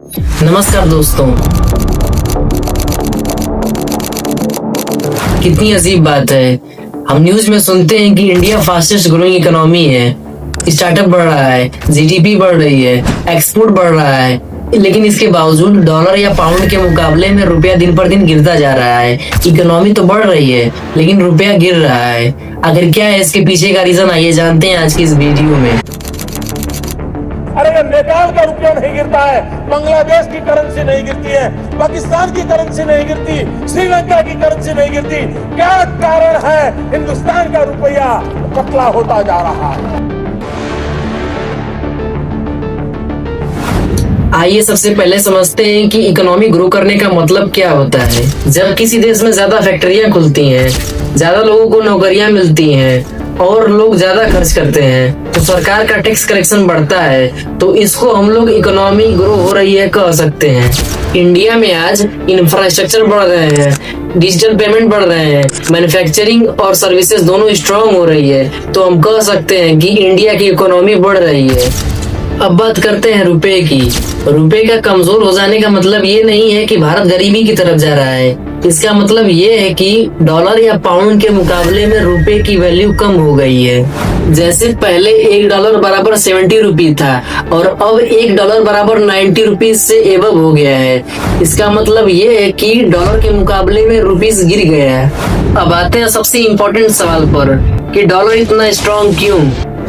नमस्कार दोस्तों। कितनी अजीब बात है, हम न्यूज में सुनते हैं कि इंडिया फास्टेस्ट ग्रोइंग इकोनॉमी है, स्टार्टअप बढ़ रहा है, जीडीपी बढ़ रही है, एक्सपोर्ट बढ़ रहा है, लेकिन इसके बावजूद डॉलर या पाउंड के मुकाबले में रुपया दिन पर दिन गिरता जा रहा है। इकोनॉमी तो बढ़ रही है लेकिन रुपया गिर रहा है। आखिर क्या है इसके पीछे का रीजन, आइए जानते हैं आज की इस वीडियो में। अरे नेपाल का रुपया नहीं गिरता है, बांग्लादेश की करेंसी नहीं गिरती है, पाकिस्तान की करेंसी नहीं गिरती, श्रीलंका की करेंसी नहीं गिरती। क्या कारण है हिंदुस्तान का रुपया पतला होता जा रहा है? आइए सबसे पहले समझते हैं कि इकोनॉमी ग्रो करने का मतलब क्या होता है। जब किसी देश में ज्यादा फैक्ट्रियां खुलती हैं, ज्यादा लोगों को नौकरियां मिलती हैं और लोग ज्यादा खर्च करते हैं तो सरकार का टैक्स कलेक्शन बढ़ता है, तो इसको हम लोग इकोनॉमी ग्रो हो रही है कह सकते हैं। इंडिया में आज इंफ्रास्ट्रक्चर बढ़ रहे हैं, डिजिटल पेमेंट बढ़ रहे हैं, मैन्युफैक्चरिंग और सर्विसेज दोनों स्ट्रांग हो रही है, तो हम कह सकते हैं कि इंडिया की इकोनॉमी बढ़ रही है। अब बात करते हैं रुपए की। रुपए का कमजोर हो जाने का मतलब ये नहीं है कि भारत गरीबी की तरफ जा रहा है। इसका मतलब ये है कि डॉलर या पाउंड के मुकाबले में रुपए की वैल्यू कम हो गई है। जैसे पहले $1 बराबर 70 रुपये था और अब $1 बराबर 90 रुपीज से एबव हो गया है। इसका मतलब ये है कि डॉलर के मुकाबले में रुपीज गिर गया है। अब आते हैं सबसे इम्पोर्टेंट सवाल पर कि डॉलर इतना स्ट्रॉन्ग क्यों।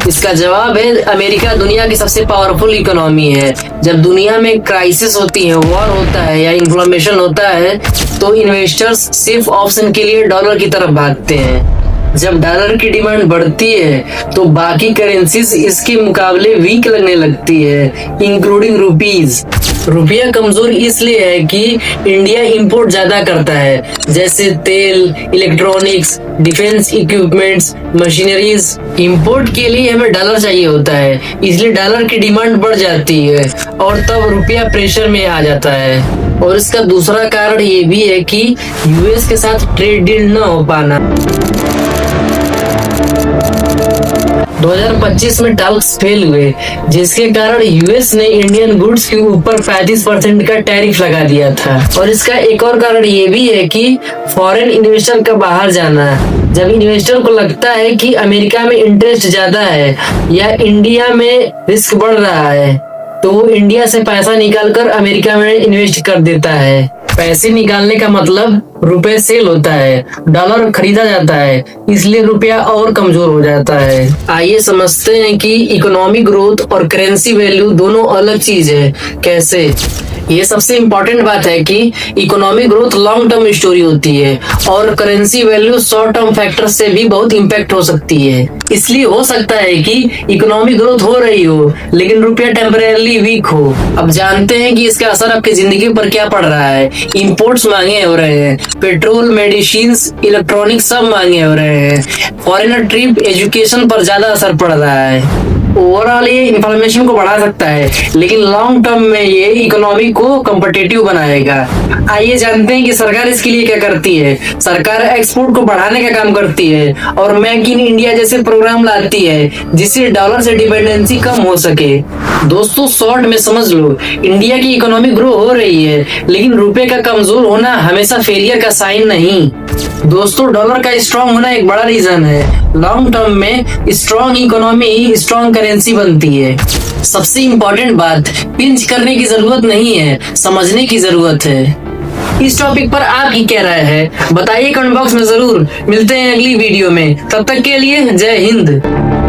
इसका जवाब है, अमेरिका दुनिया की सबसे पावरफुल इकोनॉमी है। जब दुनिया में क्राइसिस होती है, वॉर होता है या इन्फ्लेमेशन होता है, तो इन्वेस्टर्स सेफ ऑप्शन के लिए डॉलर की तरफ भागते हैं। जब डॉलर की डिमांड बढ़ती है तो बाकी करेंसीज इसके मुकाबले वीक लगने लगती है, इंक्लूडिंग रुपीज। रुपया कमजोर इसलिए है कि इंडिया इंपोर्ट ज्यादा करता है, जैसे तेल, electronics, defence equipments, machineries. Import के लिए हमें डॉलर चाहिए होता है, इसलिए डॉलर की डिमांड बढ़ जाती है और तब रुपया प्रेशर में आ जाता है। और इसका दूसरा कारण ये भी है कि यूएस के साथ ट्रेड डील न हो पाना। 2025 में टैक्स फेल हुए, जिसके कारण यूएस ने इंडियन गुड्स के ऊपर 35% का टैरिफ लगा दिया था। और इसका एक और कारण ये भी है कि फॉरेन इन्वेस्टर का बाहर जाना। जब इन्वेस्टर को लगता है कि अमेरिका में इंटरेस्ट ज्यादा है या इंडिया में रिस्क बढ़ रहा है, तो वो इंडिया से पैसा निकालकर अमेरिका में इन्वेस्ट कर देता है। पैसे निकालने का मतलब रुपए सेल होता है, डॉलर खरीदा जाता है, इसलिए रुपया और कमजोर हो जाता है। आइए समझते हैं कि इकोनॉमिक ग्रोथ और करेंसी वैल्यू दोनों अलग चीज है। कैसे? ये सबसे इम्पोर्टेंट बात है कि economic growth long term story होती है और currency value short term factor से भी बहुत इम्पैक्ट हो सकती है। इसलिए हो सकता है कि इकोनॉमिक ग्रोथ हो रही हो लेकिन रुपया टेम्परेरली वीक हो। अब जानते हैं कि इसका असर आपकी जिंदगी पर क्या पड़ रहा है। इंपोर्ट्स महंगे हो रहे हैं, पेट्रोल, मेडिसिन, इलेक्ट्रॉनिक्स सब महंगे हो रहे हैं। फॉरेनर ट्रिप, एजुकेशन पर ज्यादा असर पड़ रहा है। ओवरऑल ये इन्फ्लेमेशन को बढ़ा सकता है लेकिन लॉन्ग टर्म में ये इकोनॉमी को कॉम्पिटिटिव बनाएगा। आइए जानते हैं कि सरकार इसके लिए क्या करती है। सरकार एक्सपोर्ट को बढ़ाने का काम करती है और मेक इन इंडिया जैसे प्रोग्राम लाती है जिससे डॉलर से डिपेंडेंसी कम हो सके। दोस्तों, शॉर्ट में समझ लो, इंडिया की इकोनॉमी ग्रो हो रही है लेकिन रुपए का कमजोर होना हमेशा फेलियर का साइन नहीं। दोस्तों, डॉलर का स्ट्रॉन्ग होना एक बड़ा रीजन है। लॉन्ग टर्म में स्ट्रॉन्ग इकोनॉमी स्ट्रॉन्ग करेंसी बनती है। सबसे इम्पोर्टेंट बात, पिंच करने की जरूरत नहीं है, समझने की जरूरत है। इस टॉपिक पर आपकी क्या राय है बताइए कमेंट बॉक्स में जरूर। मिलते हैं अगली वीडियो में, तब तक के लिए जय हिंद।